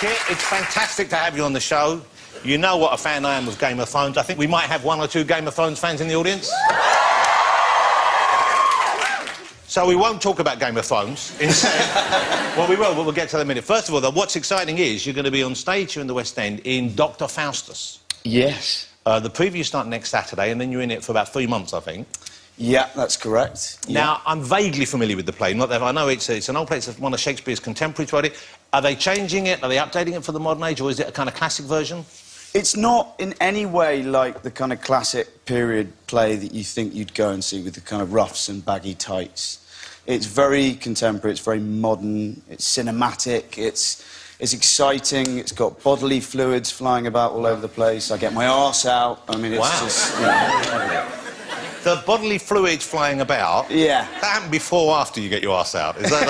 Kit. It's fantastic to have you on the show. You know what a fan I am of Game of Thrones. I think we might have 1 or 2 Game of Thrones fans in the audience. So we won't talk about Game of Thrones. Instead, well, we will, but we'll get to that in a minute. First of all, though, what's exciting is you're going to be on stage here in the West End in Dr. Faustus. Yes. The preview starts next Saturday, and then you're in it for about 3 months, I think. Yeah, that's correct. Now, I'm vaguely familiar with the play. Not that I know it's an old play. It's one of Shakespeare's contemporaries wrote it. Are they changing it? Are they updating it for the modern age, or is it a kind of classic version? It's not in any way like the kind of classic period play that you think you'd go and see with the kind of ruffs and baggy tights. It's very contemporary, it's very modern, it's cinematic, it's exciting, it's got bodily fluids flying about all over the place. I get my arse out. I mean, it's just, you know... The bodily fluids flying about? Yeah. That happened before or after you get your arse out? Is that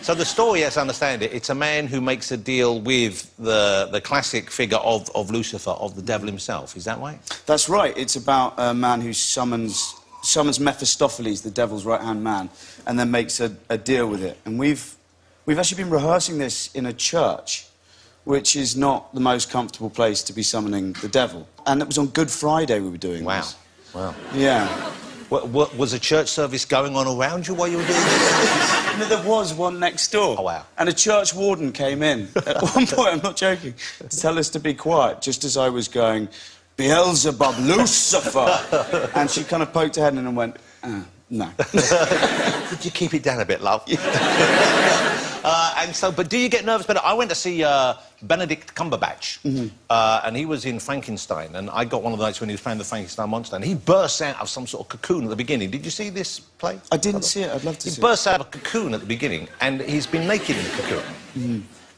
So the story, as I understand it, it's a man who makes a deal with the classic figure of Lucifer, of the devil himself. Is that right? That's right. It's about a man who summons Mephistopheles, the devil's right-hand man, and then makes a deal with it. And we've actually been rehearsing this in a church, which is not the most comfortable place to be summoning the devil. And it was on Good Friday we were doing this. Wow. Yeah. What, was a church service going on around you while you were doing this? No, there was one next door. Oh, wow. And a church warden came in at one point, I'm not joking, to tell us to be quiet, just as I was going, Beelzebub, Lucifer! And she kind of poked her head in and went, no. Could you keep it down a bit, love? And so, but do you get nervous? But I went to see Benedict Cumberbatch, and he was in Frankenstein, and I got one of the nights when he was playing the Frankenstein monster, and he bursts out of some sort of cocoon at the beginning. Did you see this play? I didn't see it. I'd love to see it. He bursts out of a cocoon at the beginning, and he's been naked in the cocoon.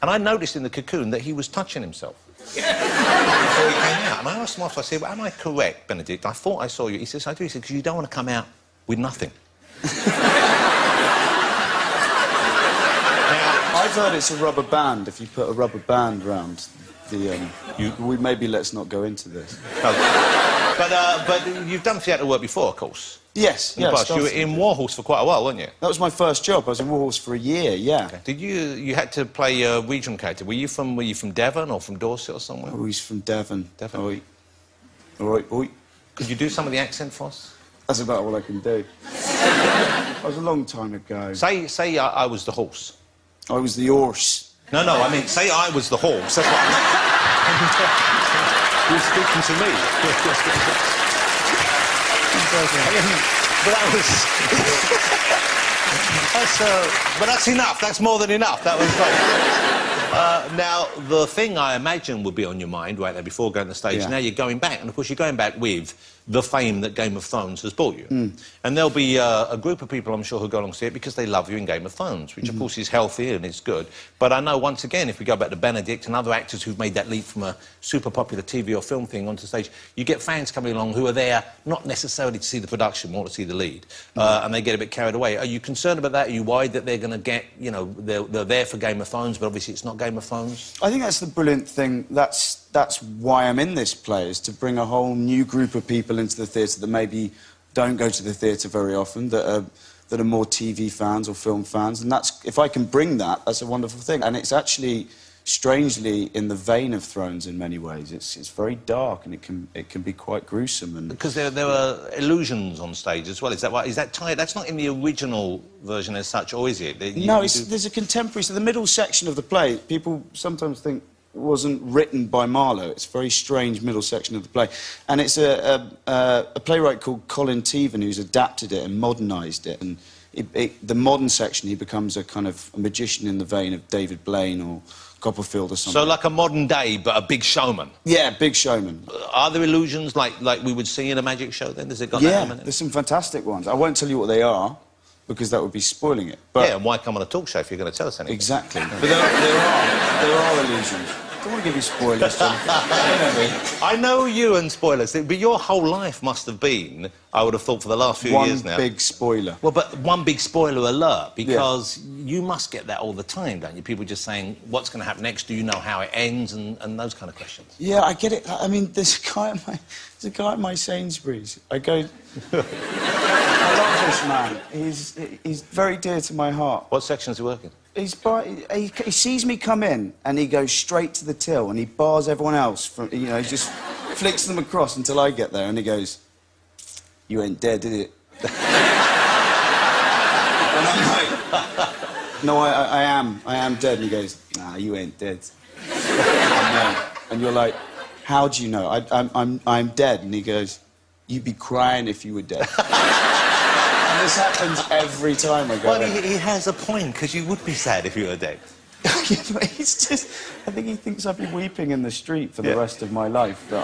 And I noticed in the cocoon that he was touching himself. Before he came out. And I asked him after, I said, well, am I correct, Benedict? I thought I saw you. He says, I do. He said, because you don't want to come out with nothing. I've heard it's a rubber band. If you put a rubber band round the... maybe let's not go into this. Oh. But you've done theatre work before, of course. Yes, You were in Warhorse for quite a while, weren't you? That was my first job. I was in Warhorse for a year, yeah. Okay. Did you had to play a regional character. Were you from Devon or from Dorset or somewhere? Oh, he's from Devon. Devon. Oi. Oi, oi. Could you do some of the accent for us? That's about all I can do. That was a long time ago. Say I was the horse. I was the horse. No, I mean, say I was the horse. That's what I meant. You're speaking to me. But that was... but that's enough. That's more than enough. That was great. Now, the thing I imagine would be on your mind right there before going to the stage, now you're going back, and of course you're going back with the fame that Game of Thrones has brought you. And there'll be a group of people, I'm sure, who go along to see it because they love you in Game of Thrones, which, of course, is healthy and it's good. But I know, once again, if we go back to Benedict and other actors who've made that leap from a super popular TV or film thing onto stage, you get fans coming along who are there not necessarily to see the production, more to see the lead, and they get a bit carried away. Are you concerned about that? Are you worried that they're going to get, you know, they're there for Game of Thrones, but obviously it's not Game of Thrones? I think that's the brilliant thing. That's why I'm in this play, is to bring a whole new group of people into the theatre that maybe don't go to the theatre very often, that are more TV fans or film fans. And that's, if I can bring that, that's a wonderful thing. And it's actually, strangely, in the vein of Thrones in many ways. It's very dark and it can be quite gruesome. And because there were illusions on stage as well. Is that right? Is that tied? That's not in the original version as such, or is it? No, there's a contemporary. So the middle section of the play, people sometimes think wasn't written by Marlowe. It's a very strange middle section of the play. And it's a playwright called Colin Tevan who's adapted it and modernised it. And the modern section, he becomes a kind of a magician in the vein of David Blaine or Copperfield or something. So like a modern day, but a big showman? Yeah, big showman. Are there illusions like we would see in a magic show then? Has it got that element in it? There's some fantastic ones. I won't tell you what they are, because that would be spoiling it. But yeah, and why come on a talk show if you're going to tell us anything? Exactly. But there are illusions. I don't want to give you spoilers, Jonathan. I know you and spoilers, but your whole life must have been, I would have thought, for the last few years now. One big spoiler. Well, but one big spoiler alert, because you must get that all the time, don't you? People just saying, what's going to happen next? Do you know how it ends? And those kind of questions. Yeah, I get it. I mean, there's a guy at my Sainsbury's. I go... I love this man. He's very dear to my heart. What section does he work in? he sees me come in and he goes straight to the till and he bars everyone else from, you know, he just flicks them across until I get there and he goes, "You ain't dead, did it?" And I'm like, "No, I am dead." And he goes, "Nah, you ain't dead." And you're like, "How do you know?" I'm dead. And he goes, "You'd be crying if you were dead." And this happens every time I go. Well, he has a point, because you would be sad if you were dead. Yeah, but he's just... I think he thinks I'd be weeping in the street for the rest of my life. That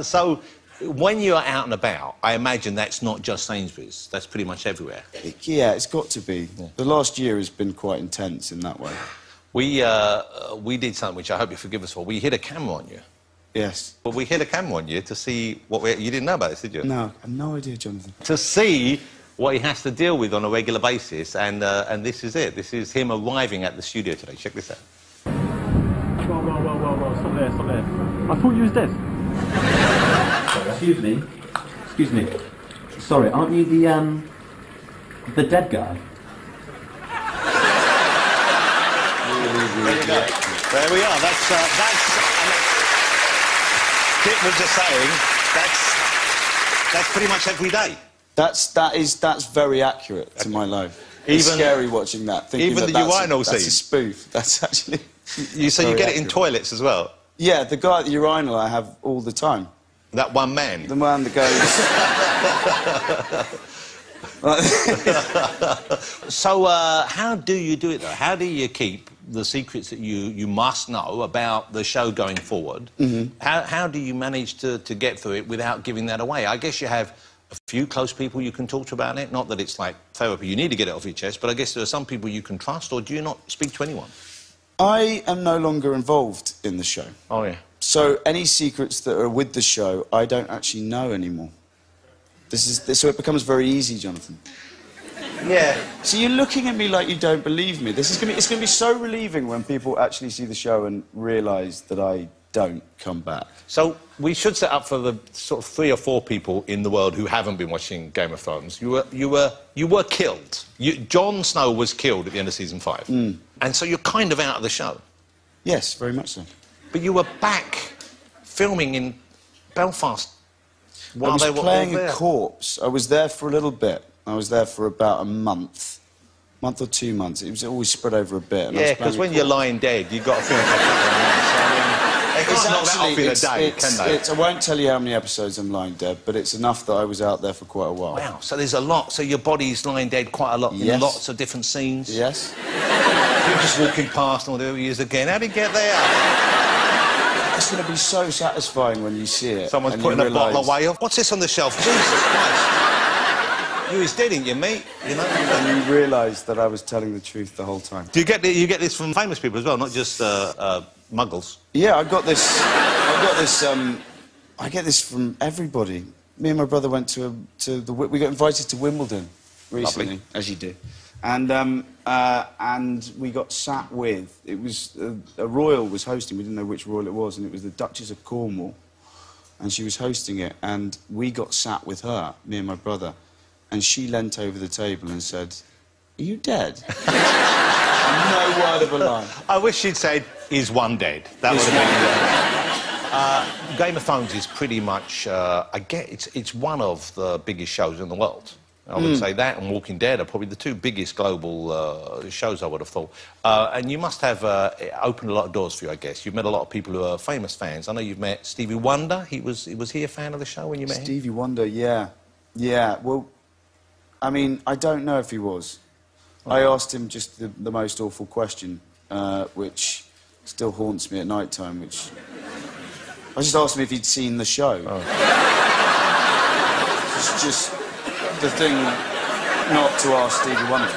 So, when you're out and about, I imagine that's not just Sainsbury's. That's pretty much everywhere. Yeah, it's got to be. Yeah. The last year has been quite intense in that way. We did something which I hope you forgive us for. We hid a camera on you. Yes. But we hid a camera on you to see what You didn't know about this, did you? No, I had no idea, Jonathan. To see what he has to deal with on a regular basis, and this is it. This is him arriving at the studio today. Check this out. Whoa, stop there. I thought you was dead. Excuse me. Sorry, aren't you the dead guy? There we are. That's Kit was just saying, that's pretty much every day. That's very accurate to my life. It's scary watching that. Even the urinal scene. That's a spoof. That's actually... So you get it in toilets as well? Yeah, the guy at the urinal I have all the time. That one man? The man that goes... So, how do you do it, though? How do you keep the secrets that you must know about the show going forward? Mm-hmm. How do you manage to get through it without giving that away? I guess you have a few close people you can talk to about it. Not that it's like therapy, you need to get it off your chest, but I guess there are some people you can trust, or do you not speak to anyone? I am no longer involved in the show. Oh, yeah. So any secrets that are with the show, I don't actually know anymore. So it becomes very easy, Jonathan. Yeah. So you're looking at me like you don't believe me. It's going to be so relieving when people actually see the show and realise that I don't come back. So we should set up for the sort of 3 or 4 people in the world who haven't been watching Game of Thrones. You were killed. Jon Snow was killed at the end of season 5. Mm. And so you're kind of out of the show. Yes, very much so. But you were back filming in Belfast while they were all there. I was playing a corpse. I was there for a little bit. I was there for about a month or 2 months. It was always spread over a bit. And yeah, because when you're lying dead, you've got to feel like they can't knock that off in a day, can they? I won't tell you how many episodes I'm lying dead, but it's enough that I was out there for quite a while. Wow, so there's a lot. So your body's lying dead quite a lot in lots of different scenes? Yes. You're just walking past and all the years again. How did you get there? It's going to be so satisfying when you see it. Someone's putting a bottle away. What's this on the shelf? Jesus Christ. You was dead, ain't you, mate? You know? And you realise that I was telling the truth the whole time. Do you get this from famous people as well, not just muggles? Yeah, I get this from everybody. Me and my brother went we got invited to Wimbledon recently, lovely. As you do. And we got sat with, it was, a royal was hosting, we didn't know which royal it was, and it was the Duchess of Cornwall, and she was hosting it, and we got sat with her, me and my brother, and she leant over the table and said, "Are you dead?" No word of a lie. I wish she'd said, "Is one dead?" That would have been Game of Thrones is pretty much, it's one of the biggest shows in the world. I would say that and Walking Dead are probably the 2 biggest global shows, I would have thought. And you must have opened a lot of doors for you, I guess. You've met a lot of people who are famous fans. I know you've met Stevie Wonder. Was he a fan of the show when you met him? Stevie Wonder, yeah. Yeah, well, I mean, I don't know if he was. I asked him just the most awful question, which still haunts me at night time, which... I just asked him if he'd seen the show. Oh. It's just... the thing not to ask Stevie Wonder.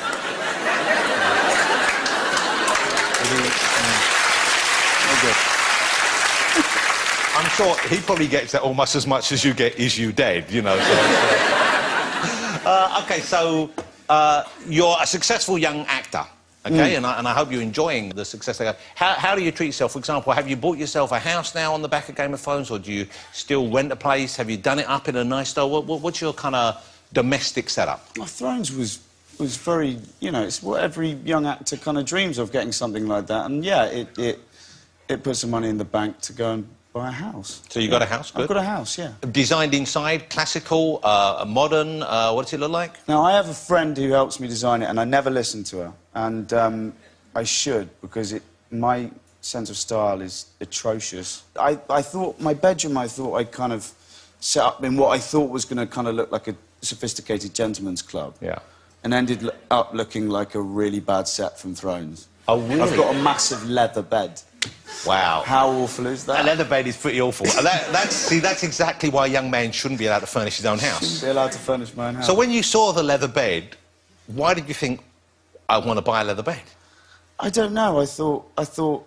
I'm sure he probably gets that almost as much as you get Is You Dead, you know. OK, so you're a successful young actor, OK? And I hope you're enjoying the success they have. How do you treat yourself? For example, have you bought yourself a house now on the back of Game of Thrones, or do you still rent a place? Have you done it up in a nice style? What's your kind of domestic setup? Thrones was was very, you know, it's what every young actor kind of dreams of, getting something like that. And yeah, it put some money in the bank to go and buy a house. So you got a house, good? I've got a house, yeah. Designed inside, classical, modern, what does it look like? Now, I have a friend who helps me design it, and I never listen to her. And I should, because my sense of style is atrocious. I thought, my bedroom, I thought I'd kind of set up in what I thought was going to kind of look like a sophisticated gentleman's club. Yeah. And ended up looking like a really bad set from Thrones. Oh, really? I've got a massive leather bed. Wow. How awful is that? A leather bed is pretty awful. That's exactly why a young man shouldn't be allowed to furnish his own house. Shouldn't be allowed to furnish my own house. So when you saw the leather bed, why did you think, I want to buy a leather bed? I don't know. I thought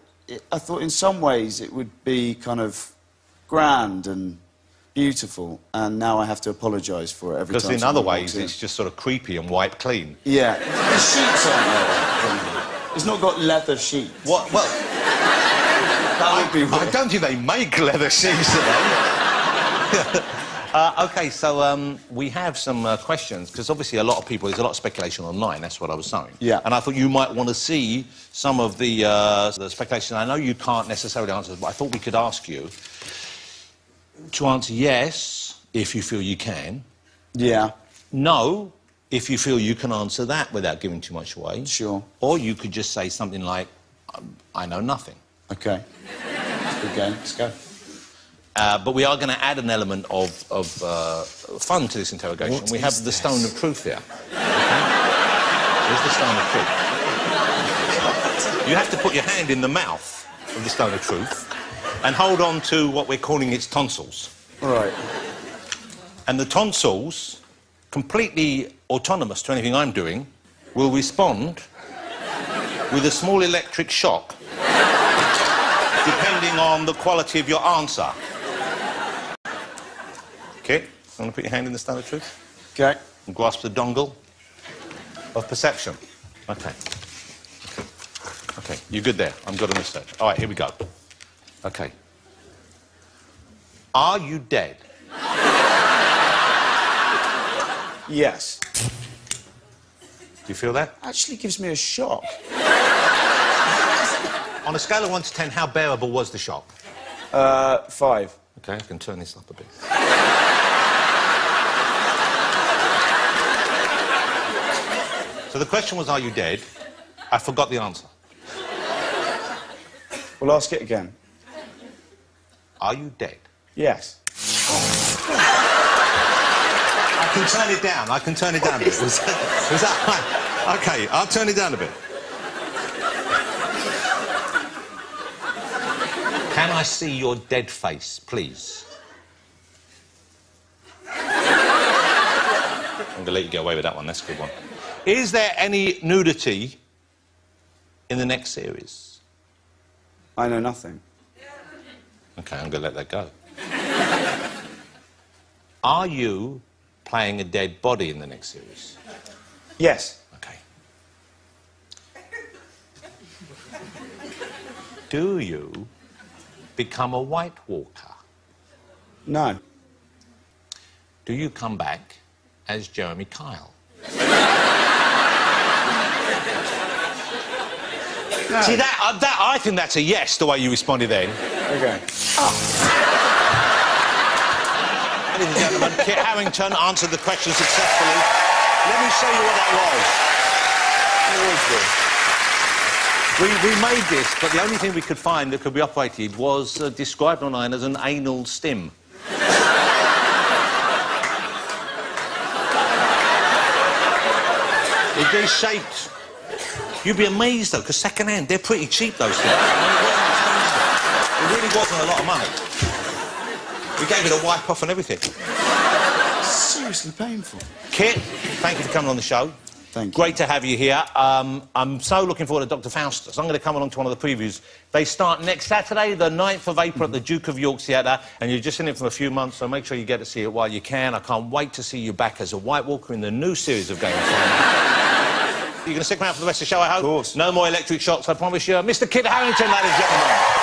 in some ways it would be kind of grand and beautiful, and now I have to apologise for it every time. Because in other ways, it's just sort of creepy and wiped clean. Yeah. The sheets aren't leather. It's not got leather sheets. What? Well, that would be weird. I don't think they make leather sheets today. OK, so we have some questions, because obviously a lot of people, there's a lot of speculation online, that's what I was saying. Yeah. And I thought you might want to see some of the speculation. I know you can't necessarily answer, but I thought we could ask you to answer yes, if you feel you can. Yeah. No, if you feel you can answer that without giving too much away. Sure. Or you could just say something like, I know nothing. OK. Good game. Let's go. But we are going to add an element of fun to this interrogation. We have the stone of truth here. Okay? Here's the stone of truth. You have to put your hand in the mouth of the stone of truth and hold on to what we're calling its tonsils. All right. And the tonsils, completely autonomous to anything I'm doing, will respond with a small electric shock, depending on the quality of your answer. OK, you want to put your hand in the stone of truth? OK. And grasp the dongle of perception. OK. OK, you're good there. I'm good on this stage. All right, here we go. OK. Are you dead? Yes. Do you feel that? Actually gives me a shock. On a scale of 1 to 10, how bearable was the shock? 5. OK, I can turn this up a bit. So the question was, are you dead? I forgot the answer. We'll ask it again. Are you dead? Yes. I can turn it down. I can turn it down a bit. Was that right? OK, I'll turn it down a bit. Can I see your dead face, please? I'm going to let you get away with that one. That's a good one. Is there any nudity in the next series? I know nothing. OK, I'm going to let that go. Are you playing a dead body in the next series? Yes. OK. Do you become a White Walker? No. Do you come back as Jeremy Kyle? No. See, I think that's a yes, the way you responded then. OK. Ladies and gentlemen, Kit Harington answered the question successfully. Let me show you what that was. We made this, but the only thing we could find that could be operated was described online as an anal stim. It is shaped. You'd be amazed, though, because second-hand, they're pretty cheap, those things. It really wasn't a lot of money. We gave it a wipe off and everything. Seriously painful. Kit, thank you for coming on the show. Thank you. Great to have you here. I'm so looking forward to Dr. Faustus. I'm going to come along to one of the previews. They start next Saturday, the 9th of April, at the Duke of York Theatre, and you're just in it for a few months, so make sure you get to see it while you can. I can't wait to see you back as a White Walker in the new series of GameOf. You're going to stick around for the rest of the show, I hope? Of course. No more electric shocks, I promise you. Mr. Kit Harington, ladies and gentlemen.